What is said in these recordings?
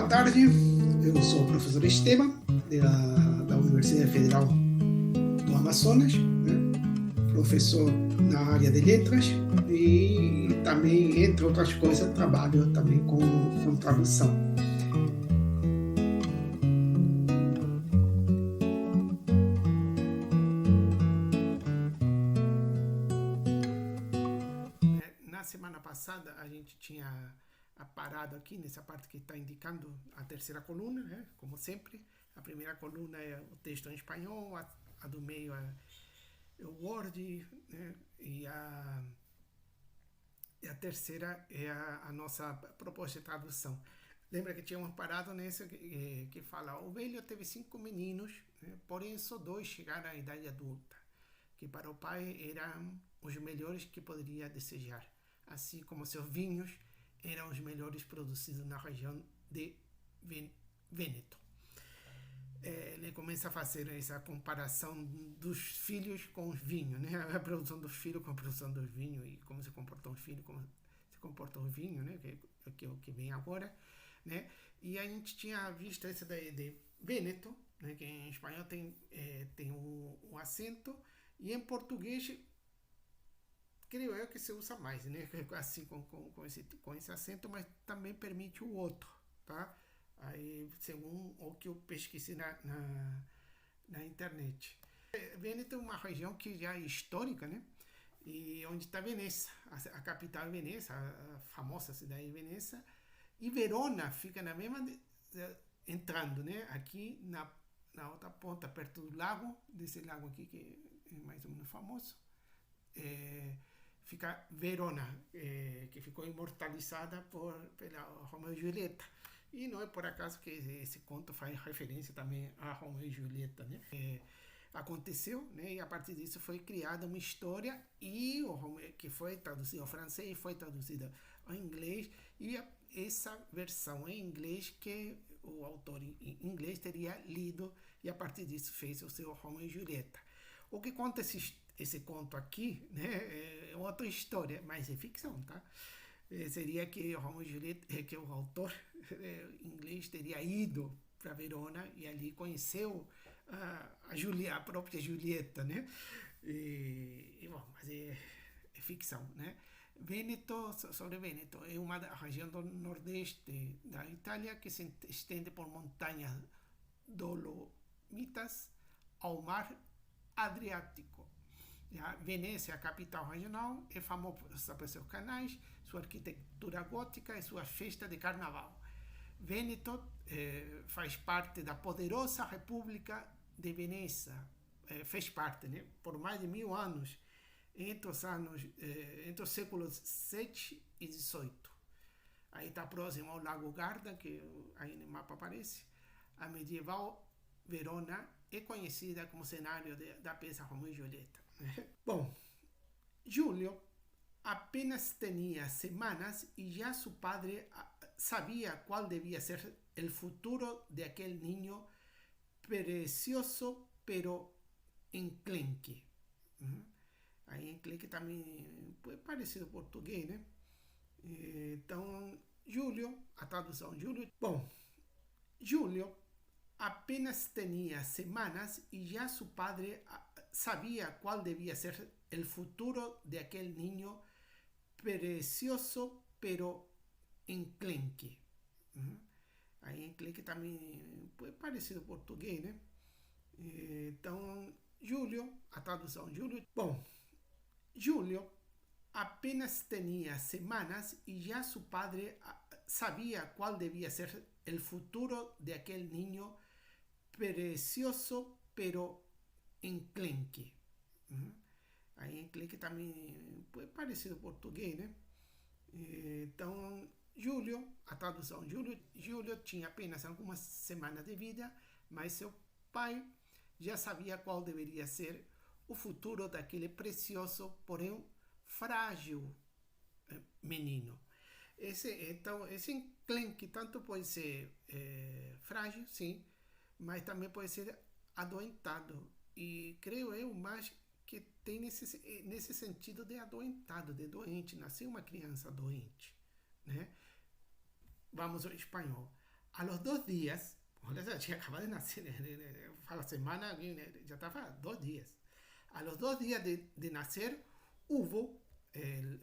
Boa tarde, eu sou o professor Esteban, da Universidade Federal do Amazonas, né? Professor na área de letras e também, entre outras coisas, trabalho também com tradução. Na semana passada a gente tinha parado aqui nessa parte que está indicando a terceira coluna, né? Como sempre. A primeira coluna é o texto em espanhol, a do meio é o Word, né? E a terceira é a nossa proposta de tradução. Lembra que tínhamos parado nessa que fala: o velho teve 5 meninos, né? Porém só 2 chegaram à idade adulta, que para o pai eram os melhores que poderia desejar, assim como seus vinhos eram os melhores produzidos na região de Vêneto. Ele começa a fazer essa comparação dos filhos com os vinhos, né? A produção dos filhos com a produção dos vinhos e como se comportam os filhos, como se comportam os vinhos, né? Que é o que vem agora, né? E a gente tinha visto esse daí de Vêneto, né? Que em espanhol tem um acento, e em português creio eu que se usa mais, né? Assim com esse acento, mas também permite o outro, tá? Aí, segundo o que eu pesquisei na internet. Vêneto é uma região que já é histórica, né? E onde está Veneza, a capital é Veneza, a famosa cidade de Veneza. E Verona fica na mesma, entrando, né? Aqui na outra ponta, perto do lago, desse lago aqui que é mais ou menos famoso. Fica Verona, que ficou imortalizada pela Romeu e Julieta. E não é por acaso que esse conto faz referência também a Romeu e Julieta, né? Aconteceu, né? E a partir disso foi criada uma história, e o Romeu, que foi traduzido ao francês, foi traduzido ao inglês, e essa versão em inglês que o autor em inglês teria lido, e a partir disso fez o seu Romeu e Julieta. O que conta esse conto aqui, né, é outra história, mas é ficção, tá? Seria que o Romeu e Julieta, que o autor inglês teria ido para Verona e ali conheceu a própria Julieta, né? Bom, mas é ficção, né? Vêneto, sobre Vêneto, é uma região do nordeste da Itália que se estende por montanhas dolomitas ao mar Adriático. Veneza é a capital regional, é famosa por seus canais, sua arquitetura gótica e sua festa de carnaval. Vêneto faz parte da poderosa República de Veneza, fez parte, né, por mais de 1000 anos, entre os séculos 7 e 18. Aí está próximo ao Lago Garda, que aí no mapa aparece. A medieval Verona é conhecida como cenário da peça Romeu e Julieta. Bom, Júlio apenas tinha semanas y ya su padre sabía cuál debía ser el futuro de aquel niño precioso pero enclenque. Aí enclenque também é parecido ao português, né? Então, Júlio, a tradução Júlio. Bom, Júlio apenas tenía semanas y ya su padre sabía cuál debía ser el futuro de aquel niño precioso pero enclenque. Aí enclenque também é parecido ao português, né? Então, Júlio, a tradução Júlio. Bom, Júlio apenas tenía semanas y ya su padre sabía cuál debía ser el futuro de aquel niño precioso pero enclenque. Aí enclenque também é parecido ao português, né? Então, Júlio, a tradução Júlio tinha apenas algumas semanas de vida, mas seu pai já sabia qual deveria ser o futuro daquele precioso, porém frágil menino. Então, esse enclenque tanto pode ser frágil, sim, mas também pode ser adoentado. E creio eu mais que tem nesse sentido de adoentado, de doente, nasceu uma criança doente, né? Vamos ao espanhol. A los 2 días, olha, já acaba de nascer, fala semana, já estava 2 días. A los 2 días de nacer, hubo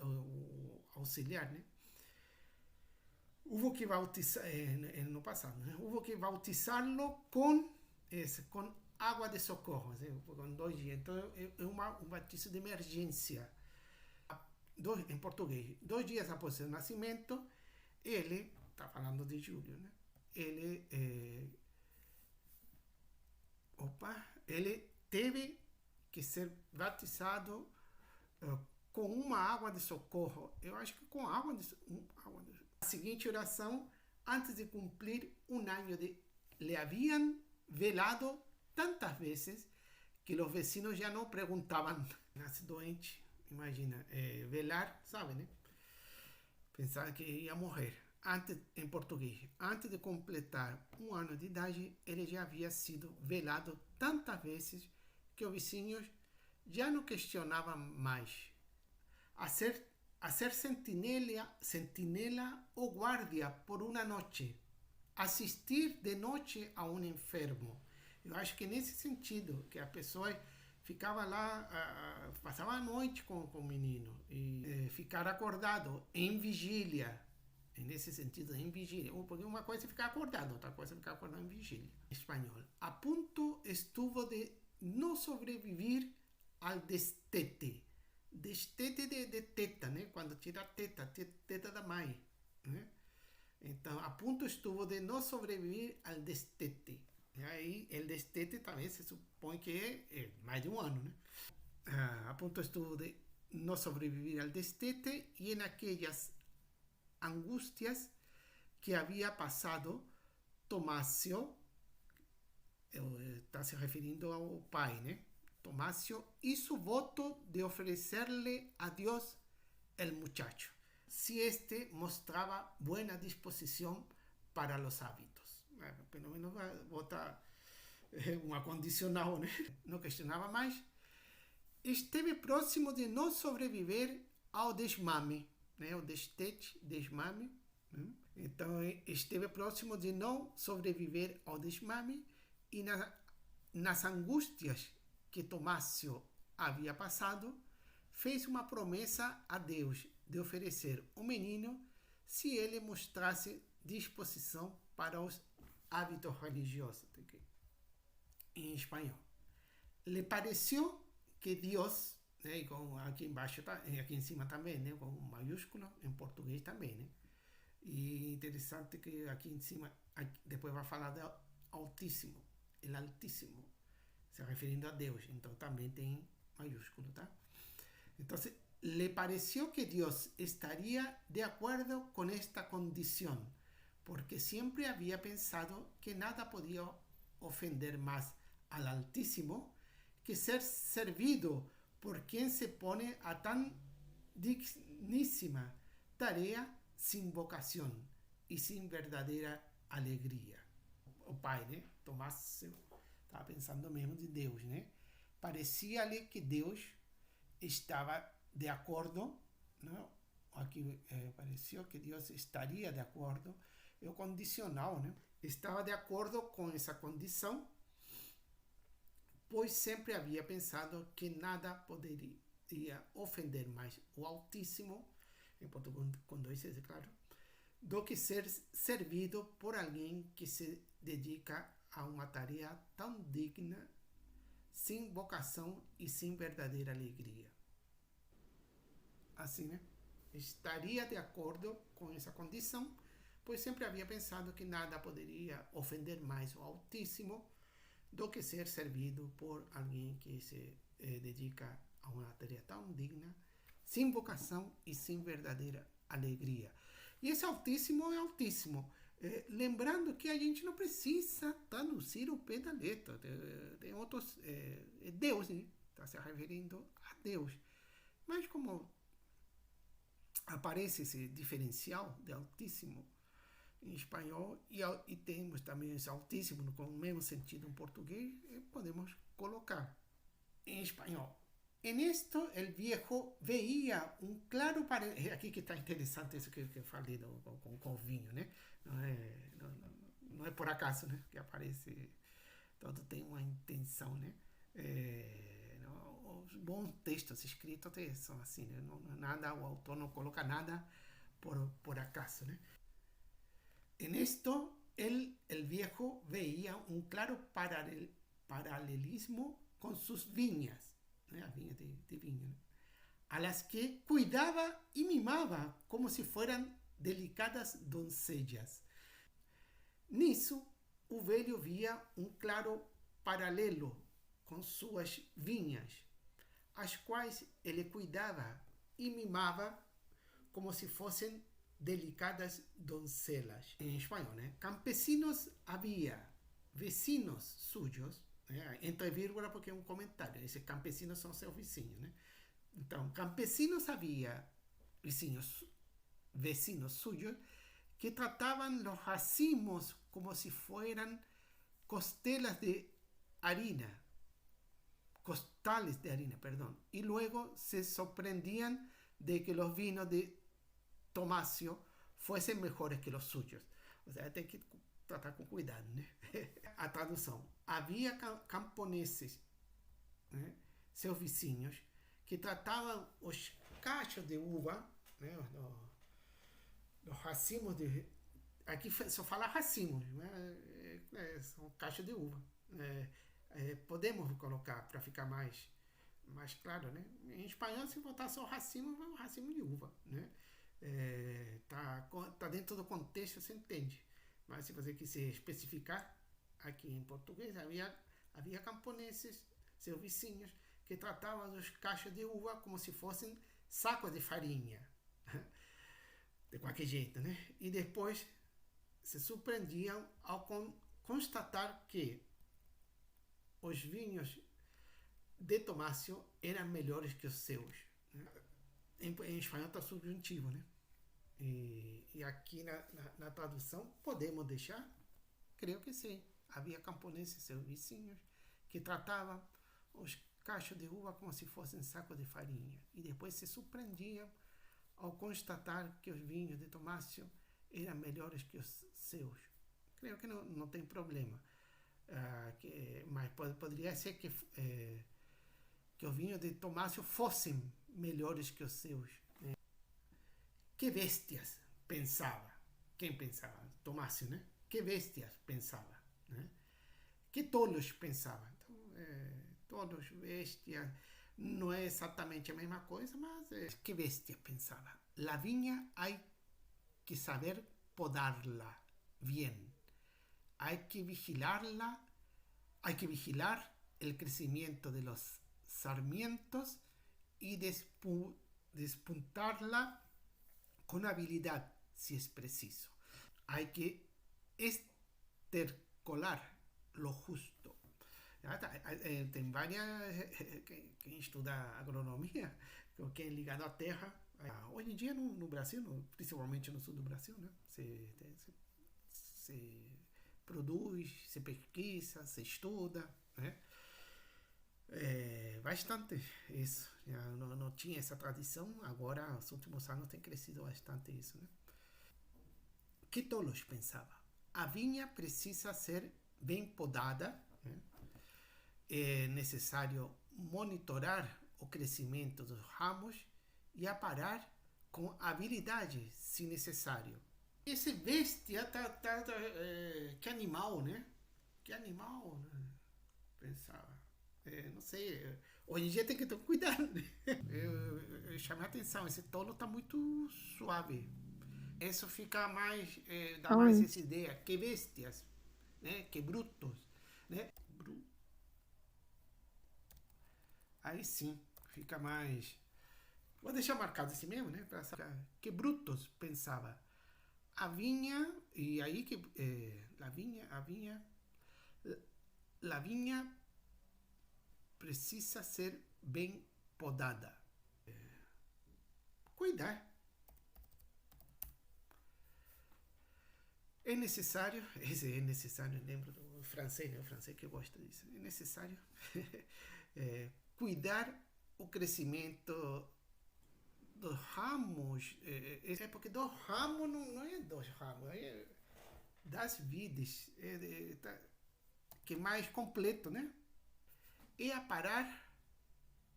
o auxiliar, né? Hubo que bautizar, no pasado, né? Hubo que bautizarlo com água de socorro, com 2 dias. Então, é um batismo de emergência. Em português, 2 dias após seu nascimento, ele, está falando de Júlio, né? Ele teve que ser batizado com uma água de socorro. Eu acho que com água de a seguinte oração, antes de cumprir 1 año le habían velado tantas veces que os vecinos já não perguntavam. Nasce doente, imagina, velar, sabe, né? Pensava que ia morrer. Em português, antes de completar 1 ano de idade, ele já havia sido velado tantas vezes que os vizinhos já não questionavam mais. A ser sentinela ou guardia por uma noite. Assistir de noite a um enfermo. Eu acho que nesse sentido, que a pessoa ficava lá, passava a noite com o menino, e ficar acordado em vigília. Nesse sentido, em vigília. Porque uma coisa é ficar acordado, outra coisa é ficar acordado em vigília. Espanhol. A ponto estuvo de não sobreviver ao destete. Destete de teta, né? Quando tira a teta da mãe, né? Então, a ponto estuvo de não sobreviver ao destete. E aí, o destete também se supõe que é mais de 1 ano, né? A ponto estuvo de não sobreviver ao destete e em aquelas angústias que havia passado Tomácio, está se referindo ao pai, né? Tomácio hizo voto de ofrecerle a Dios el muchacho, si este mostraba buena disposición para los hábitos. Bueno, pelo menos vota uma condicional, né? Não questionava mais. Esteve próximo de não sobreviver ao desmame, né? O destete, desmame. Né? Então, esteve próximo de não sobreviver ao desmame e nas angústias que Tomácio havia passado, fez uma promessa a Deus de oferecer o menino se ele mostrasse disposição para os hábitos religiosos. Em espanhol. Le pareció que Dios, né, aqui embaixo, aqui em cima também, né, com maiúsculo, em português também, né? E interessante que aqui em cima, depois vai falar do Altíssimo, el Altíssimo, se referindo a Deus, então também tem maiúsculo, tá? Então, le pareció que Dios estaría de acuerdo con esta condición, porque siempre había pensado que nada podía ofender más al Altísimo que ser servido por quien se pone a tan dignísima tarea sin vocación y sin verdadera alegría. O pai, né? Tomás estava pensando mesmo de Deus, né? Parecia-lhe que Deus estava de acordo, né? Aqui pareceu que Deus estaria de acordo, é o condicional, né? Estava de acordo com essa condição, pois sempre havia pensado que nada poderia ofender mais o Altíssimo, em português com 2 Cs, claro, do que ser servido por alguém que se dedica a uma tarefa tão digna, sem vocação e sem verdadeira alegria. Assim, né? Estaria de acordo com essa condição, pois sempre havia pensado que nada poderia ofender mais o Altíssimo do que ser servido por alguém que se dedica a uma tarefa tão digna, sem vocação e sem verdadeira alegria. E esse Altíssimo é Altíssimo. Lembrando que a gente não precisa traduzir o pé da letra. Tem outros... é Deus, né? Está se referindo a Deus. Mas como aparece esse diferencial de Altíssimo em espanhol e temos também esse Altíssimo com o mesmo sentido em português, podemos colocar em espanhol. En esto, el viejo veía un claro parentesco. Aqui que está interessante isso que eu falei com o vinho, né? não é por acaso, né, que aparece, todo tem uma intenção, né? Os bons textos escritos são assim, né? Nada, o autor não coloca nada por acaso, né? En esto, el viejo veía un claro paralelismo con sus viñas, ¿no? Las viñas de viña, ¿no? A las que cuidaba y mimaba como si fueran delicadas doncellas. Nisso, o velho via um claro paralelo com suas vinhas, as quais ele cuidava e mimava como se fossem delicadas doncelas. Em espanhol, né? Campesinos havia, vecinos suyos, né? Entre vírgula porque é um comentário. Esses campesinos são seus vizinhos, né? Então, campesinos havia, vecinos suyos, que trataban los racimos como si fueran costelas de harina, costales de harina, perdón, y luego se sorprendían de que los vinos de Tomasio fuesen mejores que los suyos. O sea, tem que tratar com cuidado, né? A tradução. Havia camponeses, né, seus vizinhos, que tratavam os cachos de uva, né, os racimos de... Aqui só fala racimos, né? São cachos de uva. Podemos colocar para ficar mais claro, né? Em espanhol, se botar só racimo, é um racimo de uva, né? Tá dentro do contexto, você entende. Mas se você quiser especificar, aqui em português, havia camponeses, seus vizinhos, que tratavam os cachos de uva como se fossem sacos de farinha. De qualquer jeito, né? E depois se surpreendiam ao constatar que os vinhos de Tomasio eram melhores que os seus, né? Em espanhol está subjuntivo, né? E aqui na tradução podemos deixar? Creio que sim. Havia camponeses, seus vizinhos, que tratavam os cachos de uva como se fossem sacos de farinha. E depois se surpreendiam ao constatar que os vinhos de Tomasio eram melhores que os seus. Creio que não tem problema. Mas poderia ser que os vinhos de Tomasio fossem melhores que os seus. Que bestias pensava. Quem pensava? Tomasio, né? Que bestias pensava, né? Que tolos pensava. Então, tolos, bestias, não é exatamente a mesma coisa, mas que bestia pensava. La viña hay que saber podarla bien. Hay que vigilarla, hay que vigilar el crecimiento de los sarmientos y despuntarla con habilidad, si es preciso. Hay que estercolar lo justo. Tem várias, quem estuda agronomia, que é ligado à terra. Hoje em dia no Brasil, principalmente no sul do Brasil, né? Se produz, se pesquisa, se estuda, né? Bastante isso. Não tinha essa tradição, agora nos últimos anos tem crescido bastante isso, né? Que tolos pensava? A vinha precisa ser bem podada, né? É necessário monitorar o crescimento dos ramos e aparar com habilidade, se necessário. Esse bestia que animal, né? Que animal, né? Pensava. Não sei, hoje em dia tem que ter cuidado, né? Eu chamei a atenção, esse tolo tá muito suave. Isso fica mais, dá mais essa ideia, que bestias, né? Que brutos, né? Aí sim, fica mais... Vou deixar marcado assim mesmo, né? Pra saber que brutos pensava. A vinha, e aí que... La vinha precisa ser bem podada. Cuidar. É necessário, lembro do francês, né? O francês que gosta disso. É necessário cuidar o crescimento dos ramos. Porque dos ramos não é dos ramos. das vidas que é mais completo, né? E a parar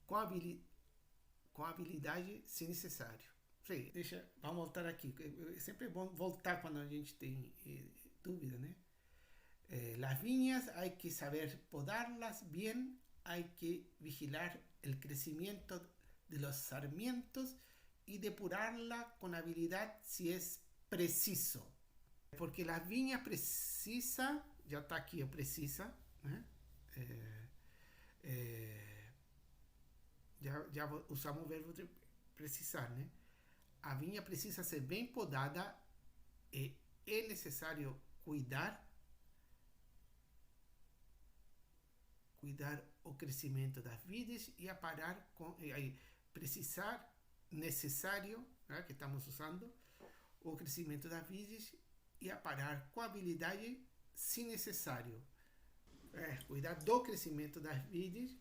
com a habilidade se necessário. Sim, vamos voltar aqui. Sempre é bom voltar quando a gente tem dúvida, né? Las viñas hay que saber podarlas bien, hay que vigilar el crecimiento de los sarmientos y depurarla con habilidad si es preciso. Porque las viñas precisa, ya está aquí, precisa, né? Já usamos o verbo de precisar, né? A vinha precisa ser bem podada e é necessário cuidar o crescimento das vidas e a parar com precisar necessário, né, que estamos usando o crescimento das vidas e a parar com a habilidade se necessário. Cuidar do crescimento das vidas,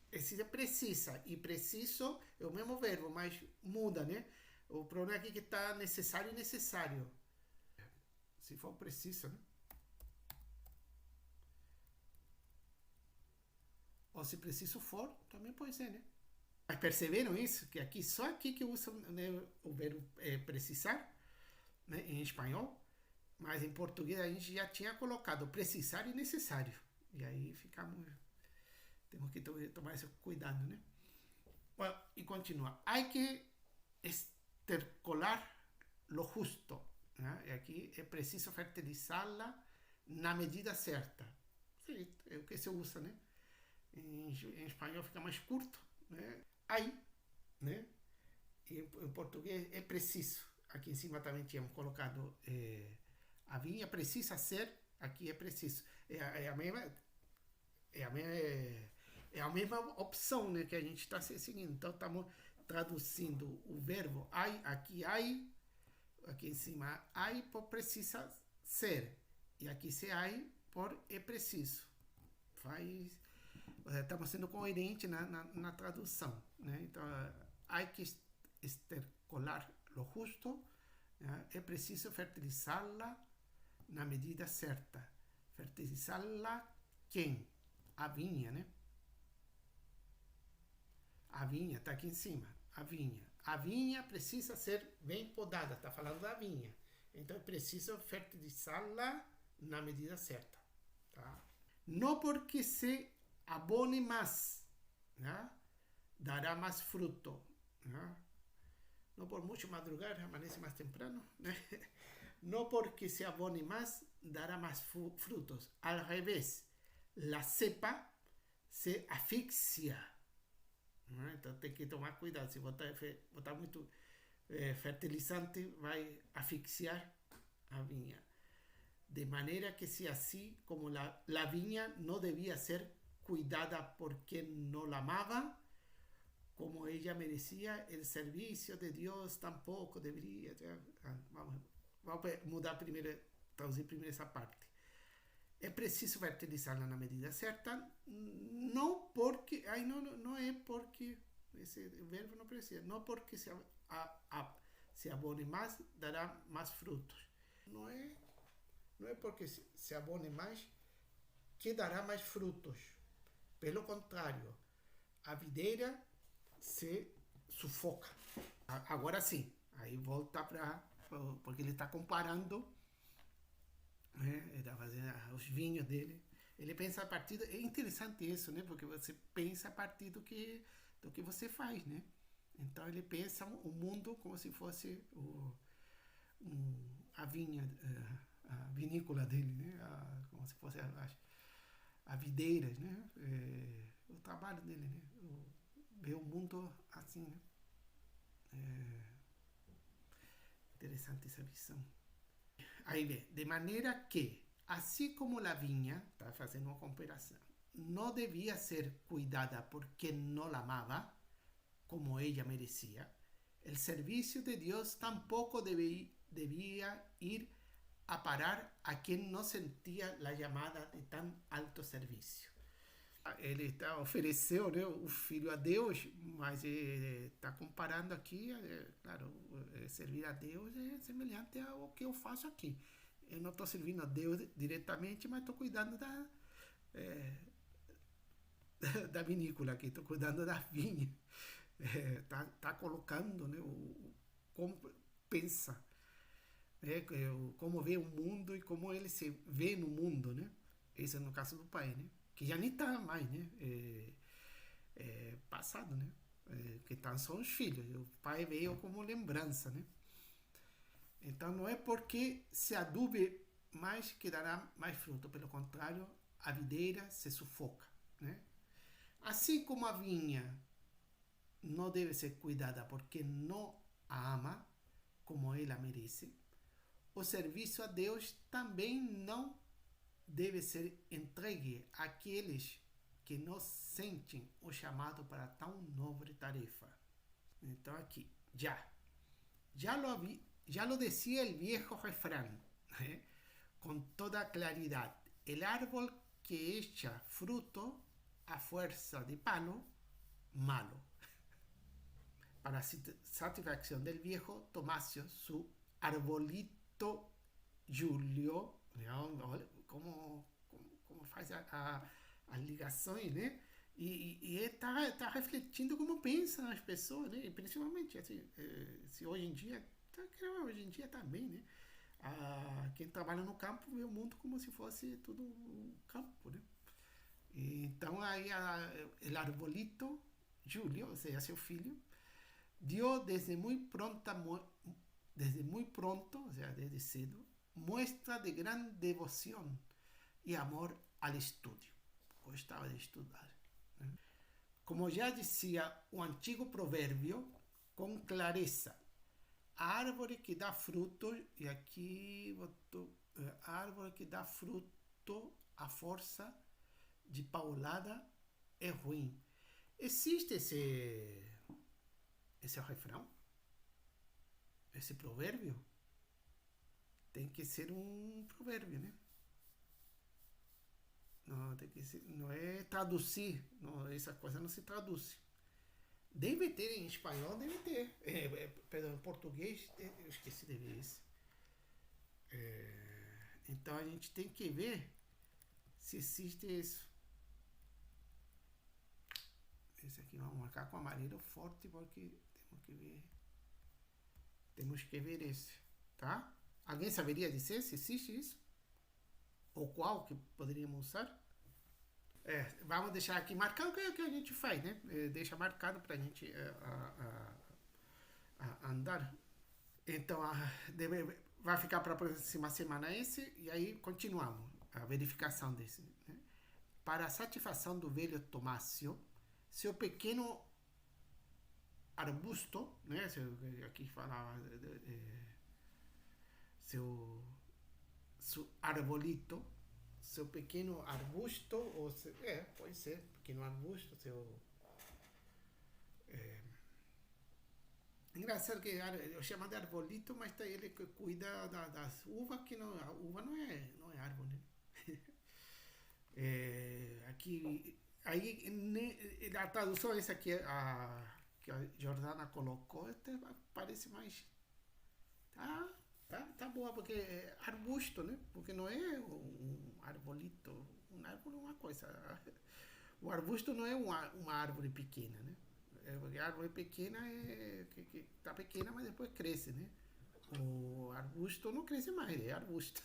precisa e preciso é o mesmo verbo, mas muda, né? O problema aqui é que está necessário e necessário. Se for preciso, né? Ou se preciso for, também pode ser, né? Mas perceberam isso? Que aqui, só aqui que usa, né, o verbo precisar, né, em espanhol, mas em português a gente já tinha colocado precisar e necessário. E aí temos que tomar esse cuidado, né? Bueno, e continua. Hay que estercolar lo justo, né? E aqui é preciso fertilizá-la na medida certa. Sim, é o que se usa, né? Em espanhol fica mais curto, né? Aí, né? E em português é preciso. Aqui em cima também tínhamos colocado a vinha precisa ser, aqui é preciso. É a mesma opção, né, que a gente está seguindo. Então estamos traduzindo o verbo ai, aqui em cima ai por precisa ser. E aqui se ai por é preciso. Estamos sendo coerentes na tradução, né? Então, hay que estercolar lo justo, né? É preciso fertilizá-la na medida certa. Fertilizá-la quem? A vinha, né? A vinha está aqui em cima. A vinha. A vinha precisa ser bem podada. Está falando da vinha. Então, é preciso fertilizá-la na medida certa. Tá? Não porque se abone más, ¿no? Dará más fruto, ¿no? No por mucho madrugar, amanece más temprano, ¿no? No porque se abone más, dará más frutos. Al revés, la cepa se asfixia, ¿no? Então tem que tomar cuidado. Se botar muito fertilizante, vai asfixiar a vinha. De manera que si así como la viña no debía ser cuidada por quien no la amaba, como ella merecía, el servicio de Dios tampoco debería. Vamos mudar primeiro, traduzir primeiro essa parte. É preciso fertilizá-la na medida certa, não porque, não é porque, esse verbo não precisa, não porque se abone mais, dará mais frutos. Não é porque se abone mais que dará mais frutos. Pelo contrário, a videira se sufoca. Agora sim, aí volta porque ele está comparando, né? Ele está fazendo os vinhos dele. Ele pensa a partir... É interessante isso, né? Porque você pensa a partir do que você faz, né? Então ele pensa o mundo como se fosse a vinha, a vinícola dele, né? Como se fosse a videiras, né? O trabalho dele, né? Ver o mundo assim, né? Interessante essa visão. Aí vê, de maneira que, assim como a vinha, está fazendo uma comparação, não devia ser cuidada por quem não la amava, como ella merecía, el servicio de Dios tampoco debía ir a parar a quien no sentía la llamada de tan alto servicio. Ele ofereceu, né, o filho a Deus, mas está comparando aqui, claro, servir a Deus é semelhante ao que eu faço aqui. eu não estou servindo a Deus diretamente, mas estou cuidando da vinícola aqui, estou cuidando da vinha. Tá colocando, né, como pensa, né, como vê o mundo e como ele se vê no mundo, né? Esse é no caso do pai, né? Que já nem está mais, né? Passado, né? Que estão só os filhos. O pai veio como lembrança, né? Então não é porque se adube mais que dará mais fruto. Pelo contrário, a videira se sufoca, né? Assim como a vinha não deve ser cuidada porque não a ama como ela merece, o serviço a Deus também não deve ser entregue àqueles que não sentem o chamado para tão nobre tarefa. Então aqui, já lo decía el viejo refrán, con toda claridad, el árbol que echa fruto a fuerza de palo, malo. Para satisfacción del viejo Tomasio, su arbolito Julio, olha como faz as ligações, né? E está refletindo como pensam as pessoas, né? E principalmente, assim, se hoje em dia também, né? Quem trabalha no campo vê o mundo como se fosse tudo campo, né? Então, aí, o arbolito Julio, ou seja, seu filho, dio desde muy pronto, o sea, desde cedo, muestra de gran devoción y amor al estudio. Gostava de estudar, né? Como já dizia o antigo provérbio, com clareza, a árvore que dá fruto, e aqui botou, a árvore que dá fruto a força de paulada é ruim. Existe esse refrão? Esse provérbio? Tem que ser um provérbio, né? Não, tem que ser, não é traduzir. Não, essa coisa não se traduz. Deve ter em espanhol, deve ter. Perdão, em português, eu esqueci de ver isso. Então a gente tem que ver se existe isso. Esse aqui vamos marcar com amarelo forte porque temos que ver esse, tá? Alguém saberia dizer se existe isso? Ou qual que poderíamos usar? Vamos deixar aqui marcado o que a gente faz, né? Deixa marcado para a gente andar. Então, vai ficar para a próxima semana esse, e aí continuamos a verificação desse, né? Para a satisfação do velho Tomácio, seu pequeno arbusto, né? Aqui falava seu arbolito, seu pequeno arbusto, ou pode ser pequeno arbusto, engraçado que eu chamo de arbolito, mas tá ele que cuida das uvas, que não, a uva não é árvore, né? Aqui, aí a tradução essa aqui que a Jordana colocou, parece mais tá boa, porque é arbusto, né? Porque não é um arbolito. Um árvore é uma coisa. O arbusto não é uma árvore pequena, né? Porque a árvore pequena que tá pequena, mas depois cresce, né? O arbusto não cresce mais, é arbusto.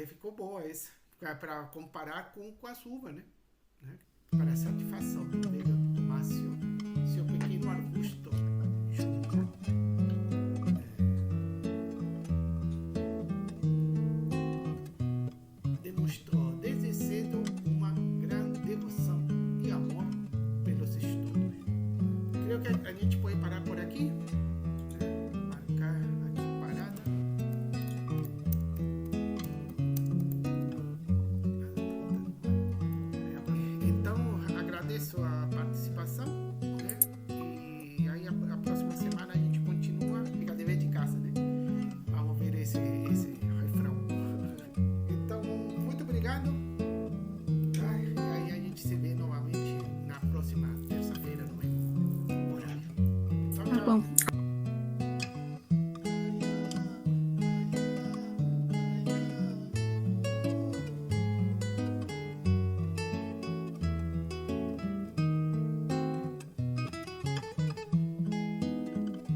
Ficou boa essa. Para comparar com as uvas, né? Para a satisfação do velho Tomácio, seu pequeno arbusto. Demonstrou desde cedo uma grande devoção e amor pelos estudos. Creio que a gente pode parar por aqui. Marcar aqui parada. Então, agradeço a participação, né? E aí a próxima semana a gente continua, fica dever de casa, né? Vamos ver esse refrão. Então, muito obrigado. E aí a gente se vê novamente na próxima terça-feira no mesmo horário. Tchau, Tá tchau. bom.